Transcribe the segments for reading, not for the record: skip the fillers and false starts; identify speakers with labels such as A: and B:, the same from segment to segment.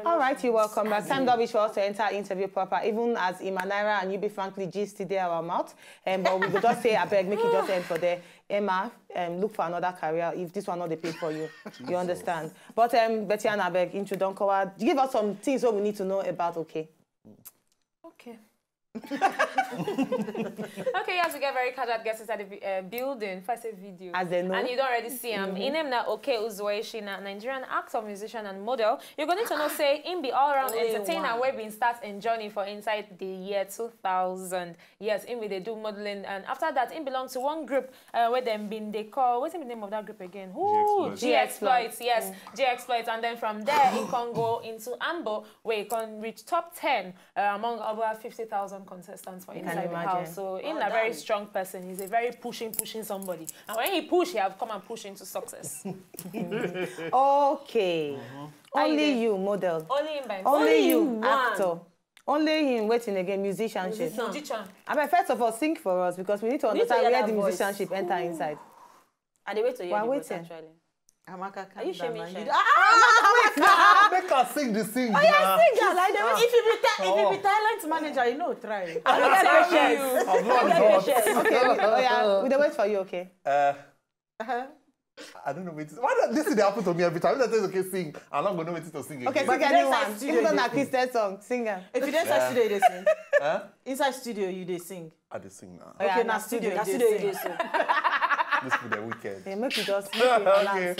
A: All right, you're welcome back. Time Dobbish for us to enter interview proper, even as Imanara and UB Frankly gist there our mouth. But we could just say, I beg, make it just end for there. Emma, look for another career if this one not the pay for you. You understand? But Betty and I beg, introduction, give us some things that we need to know about, okay?
B: Okay. Okay, yes, we get very casual guests inside the building. If I say video,
A: as they know,
B: and you don't already see him. In him now, okay, Uzoeshi, Nigerian actor, musician, and model. You're going to know say him be all around entertainer. Where we start enjoying for inside the year 2000. Yes, him they do modeling, and after that, him belongs to one group where they call what's the name of that group again? G-Exploits. Yes, G-Exploits, and then from there he can go into Ambo, where he can reach top 10 among over 50,000 contestants for inside the house. So he's a very strong person. He's a very pushing somebody. And when he push, he have come and push into success.
A: Okay. Only you, model.
B: Only him by
A: only you, actor. Only him waiting again, musicianship. I mean, first of all, sing for us because we need to understand where the musicianship enter inside.
B: And they wait to hear the voice actually.
C: Amaka,
B: are you shaming?
C: Make her sing the sing. Oh yeah, sing that. Like if you be talent manager, you know, try.
A: Okay, we wait for you, okay?
D: I don't know what why not this thing happen to me every time. If I say okay, sing, I'm not gonna know what to sing
A: again. Okay, sing anyone. Even though na Christian song, sing it.
C: If you inside studio, you sing. Inside studio, you sing.
D: I dey sing now.
C: Okay, na studio, you sing.
D: This for the weekend.
A: Yeah, make it just okay.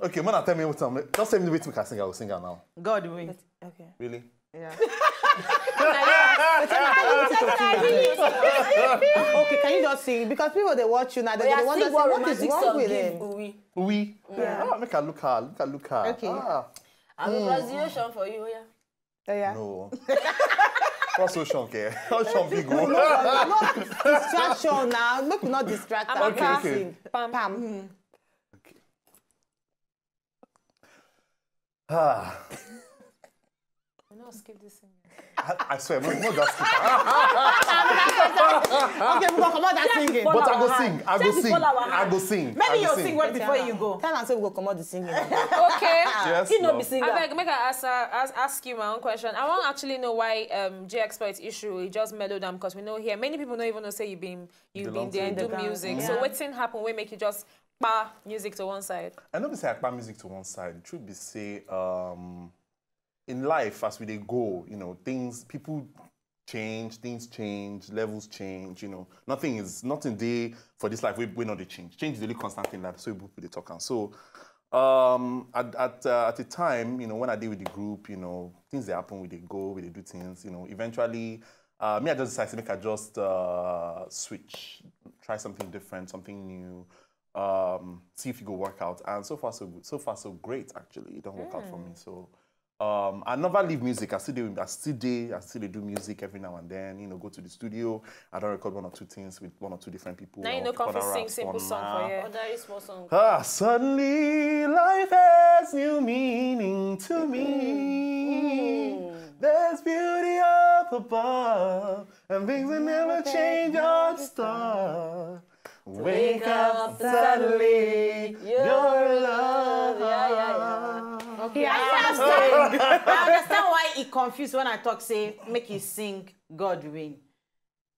D: Okay, man, tell me what time. Just tell me the way to sing. I will sing her now.
C: God win.
D: Okay. Really?
C: Yeah.
A: Okay, can you just sing? Because people they watch you now, they wonder what is wrong with them.
D: Oui. Yeah. Oh, make her look her. Look her.
A: Okay.
B: I have a pronunciation for you, yeah.
A: Yeah.
D: No. What's Ocean care? Ocean big one.
A: No distraction now. Look, not distract.
D: Okay.
A: Pam.
D: Okay. Ah.
B: Skip this thing.
D: I swear, no just skip.
A: Okay, we go come out that singing.
D: But I go sing.
C: Maybe you'll sing well before you go.
A: Tell us we go come out the singing.
B: Okay.
D: Yes.
C: You know, be singer.
B: I beg, make I ask you my own question. I want to actually know why G-Exploits issue it just mellowed down because we know here many people don't even know say you've been there and do music. So what's happen? We make you just bar music to one side.
D: I know we say bar music to one side. The truth be say in life, as we go, you know, people change, things change, levels change, you know. Nothing there for this life, we're not the change. Change is really constant in life, so we put the talk on. So, at the time, you know, when I did with the group, you know, things they happen, we they go, we they do things, you know. Eventually, me, I just decided to make I just switch, try something different, something new, see if it go work out. And so far, so good. So far, so great, actually. It don't work out for me, so... I never leave music. I still do music every now and then. You know, go to the studio. I don't record one or two things with one or two different people.
B: Now you know, come sing simple song for you. Or small song.
D: Suddenly life has new meaning to me. There's beauty up above, and things will never change or start. Wake up suddenly, your love.
C: Okay, I understand why he confused when I talk, say, make you sing God win.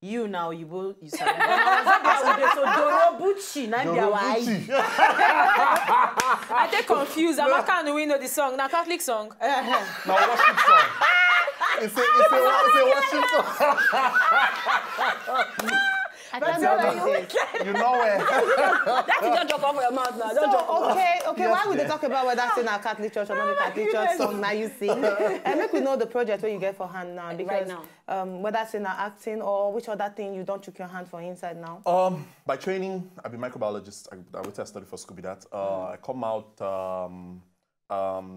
C: You now, you say, so Dorobuchi, not
B: I get confused. I'm not kind of know the song. Now Catholic song.
D: Now worship song. It's a worship song.
A: I can't know
D: you know where.
B: That don't jump off your mouth now. Don't jump off.
A: Okay. Why would they talk about whether it's in a Catholic church or not a Catholic church song now you sing? And make we know the project where you get for hand now. Because
B: right now.
A: Whether it's in acting or which other thing you don't took your hand for inside now?
D: By training, I've been microbiologist. I went to study for Scooby that. I come out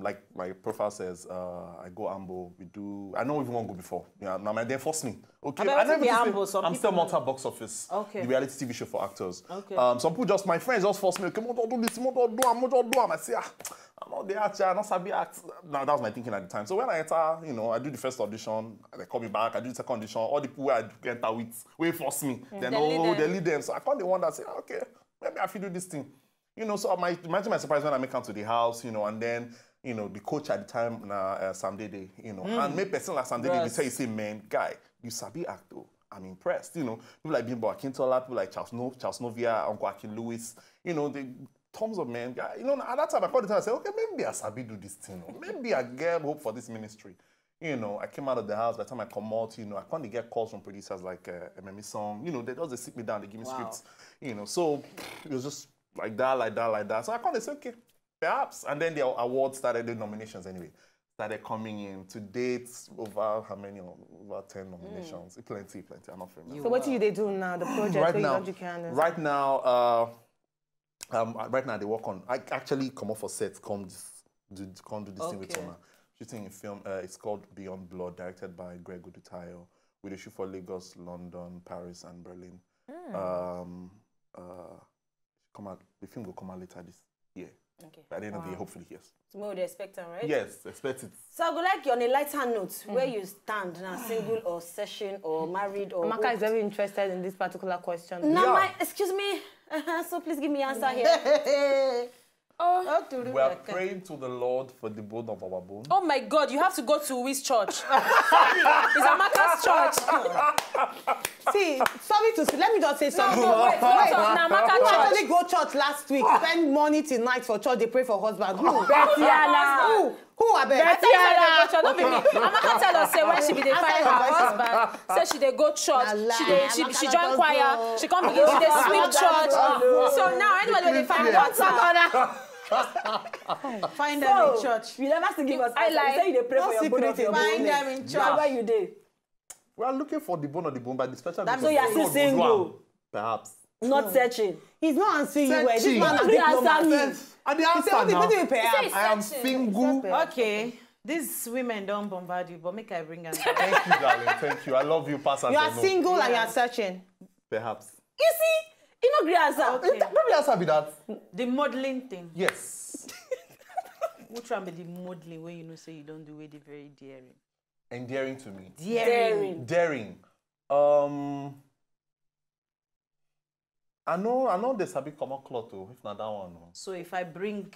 D: like my profile says, I go Ambo, we do... I don't even want to go before. Yeah, now they force me. Okay, I'm still Malta box office.
C: Okay.
D: The reality TV show for actors.
C: Okay.
D: Some people my friends just force me, come on, don't do this, don't do. I say, I'm not the actor, I'm not sabi act. Now, that was my thinking at the time. So when I enter, you know, I do the first audition, they call me back, I do the second audition, all the people I enter with, they force me. They lead them. So I can't the one that say, okay, maybe I feel do this thing. You know, so imagine my surprise when I make come to the house, you know, and then, you know, the coach at the time, Sam Dede, you know, and maybe person like Sam Dede, they tell you, say, man, guy, you sabi act, though. I'm impressed, you know. People like Bimbo Akintola, people like Charles Novia, Uncle Akin Lewis, you know, the tons of men, guy. You know, at that time, I called the time and said, okay, maybe I sabi do this thing, or maybe I get hope for this ministry. You know, I came out of the house, by the time I come out, you know, I can't get calls from producers like MME Song, you know, they just sit me down, they give me scripts, you know, so it was just like that. So I can't say, okay, perhaps. And then the awards started, the nominations anyway, started coming in. To date, over how many? Over 10 nominations. Plenty. I'm not familiar.
A: So what do they do now? The project
D: right now, they work on. I actually come off for set. Come do this thing with Sona. Shooting a film. It's called Beyond Blood, directed by Greg Odutayo. We do shoot for Lagos, London, Paris, and Berlin. The film will come out later this year.
C: Okay.
D: By the end of the year, hopefully, yes.
C: Tomorrow they expect them, right?
D: Yes, expect it.
C: So I would like you on a lighter note, where you stand now, single or session or married or.
A: Amaka is very interested in this particular question.
C: No, excuse me. So please give me answer here.
D: We are praying to the Lord for the bone of our bone.
B: Oh my God, you have to go to which church? It's Amaka's church.
A: See, sorry to say, let me just say something.
B: No, wait. Amaka
A: Who
B: church.
A: actually go church last week, spend money till night for church, they pray for husband. Who?
B: Betiala.
A: Who I bet?
B: Don't be me. Amaka tell us say when she be dey find her husband, say she dey go church, she join choir, she come begin she dey sweep church. So now anybody wey dey find her
C: Find them in church.
E: You never still give us.
B: I like.
E: You say you dey pray for your bone of your
C: Find
E: bone.
C: them in church.
E: Where you dey?
D: We are looking for the bone of the bone, but the special.
E: So you are still single.
D: Perhaps.
E: Not searching.
A: He's not answering you well. This man has
E: He answer
A: diplomat.
E: me.
D: And the answer now. I am
B: searching.
D: single.
C: Okay. These women don't bombard you, but make I bring them.
D: Thank you, darling. Thank you. I love you, Pastor.
A: You are single and you are searching.
D: Perhaps.
E: You see, you know, great answer.
C: Okay.
D: Maybe answer be that.
C: The modeling thing.
D: Yes.
C: Which one be the modeling when you know say you don't do it very daring?
D: Endearing to me.
E: Daring.
D: I know there's a bit common cloth too, if not that one. No.
C: So if I bring,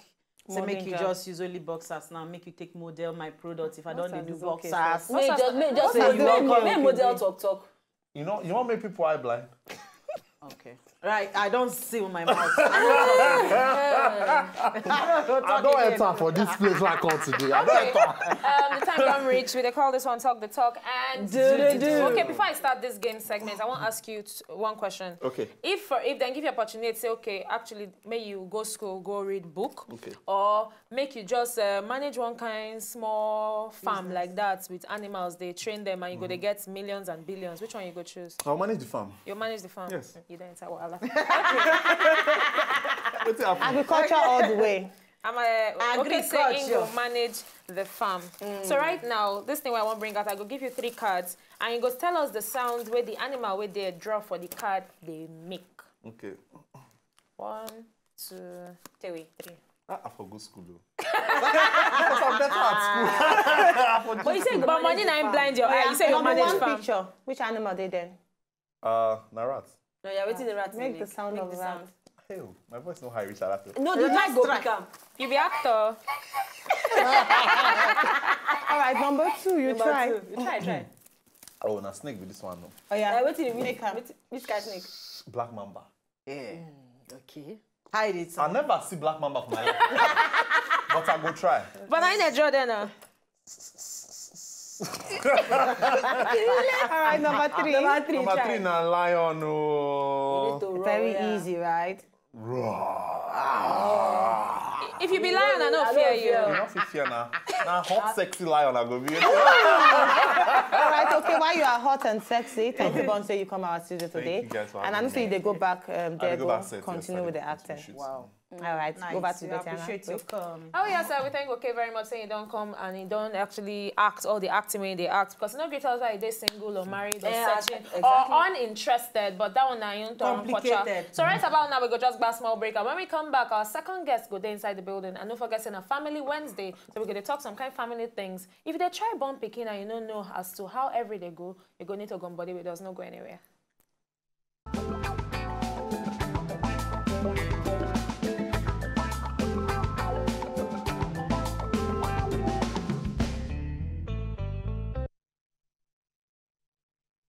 C: say make you just use only boxers now, make you take model my product. If I don't do boxers,
E: May just say you welcome. May model talk.
D: You know, you want to make people eye blind?
C: okay. Right, I don't seal my mouth.
D: I don't enter for this place like all today. I don't enter.
B: The time don't reach. We call this one Talk the Talk and
E: Do.
B: Okay, before I start this game segment, I want to ask you one question.
D: Okay.
B: If then give you opportunity, say okay, actually, may you go school, go read book,
D: okay,
B: or make you just manage one kind small farm like that with animals. They train them and you go to get millions and billions. Which one you go choose?
D: I'll manage the farm.
B: You manage the farm.
D: Yes.
B: You don't enter what
A: Agriculture all the way.
B: Okay, say Ingo manage the farm. So right now, this thing I want to bring out, I go give you 3 cards, and you go tell us the sound where the animal where they draw for the card they make.
D: Okay.
B: 1, 2, 3.
D: I forgot school though. Because I'm better at school.
B: But you say, but money ain't blind your eye. You say you manage farm.
A: Picture. Which animal they then?
D: Narat.
E: No, you're waiting the rat.
A: Make the sound of rat.
D: Hell, my voice no high reach that.
E: No, the mic go pick am.
B: You be actor.
A: All right, number 2, you try.
E: You try.
D: Oh, na snake with this one no.
A: Oh yeah.
E: Waiting which kind of snake?
D: Black mamba.
C: Yeah.
E: Okay.
C: Hide it.
D: I never see black mamba for my life. But I go try.
B: But I need draw then now.
A: All right, number 3.
D: Number 3 na lion no.
A: Very easy, right?
B: If you be lion, I don't fear you.
D: You not fit fear now. Now hot sexy lion I go be.
A: All right, okay, while you are hot and sexy, thank you, Bonse, you come to our studio today.
D: you guys for
A: and I
D: having
A: know say
D: me.
A: they go back there,
D: go back set,
A: continue
D: yes,
A: with the
D: I
A: acting.
D: shoot.
A: Wow. All right,
C: Nice.
A: go back to
C: We
A: Betiana.
C: appreciate you come.
B: Oh yes, sir. We thank okay very much saying you don't come and you don't actually act all the acting when they act because no great tells why they're single or married or searching
E: exactly.
B: or uninterested. But that one now you don't
C: Complicated.
B: So right about now we go just back small break and when we come back our second guest go there inside the building and don't forget saying a family Wednesday. So we're gonna talk some kind of family things. If they try born picking and you don't know as to how every day go, you're gonna need to go on body with us, no go anywhere.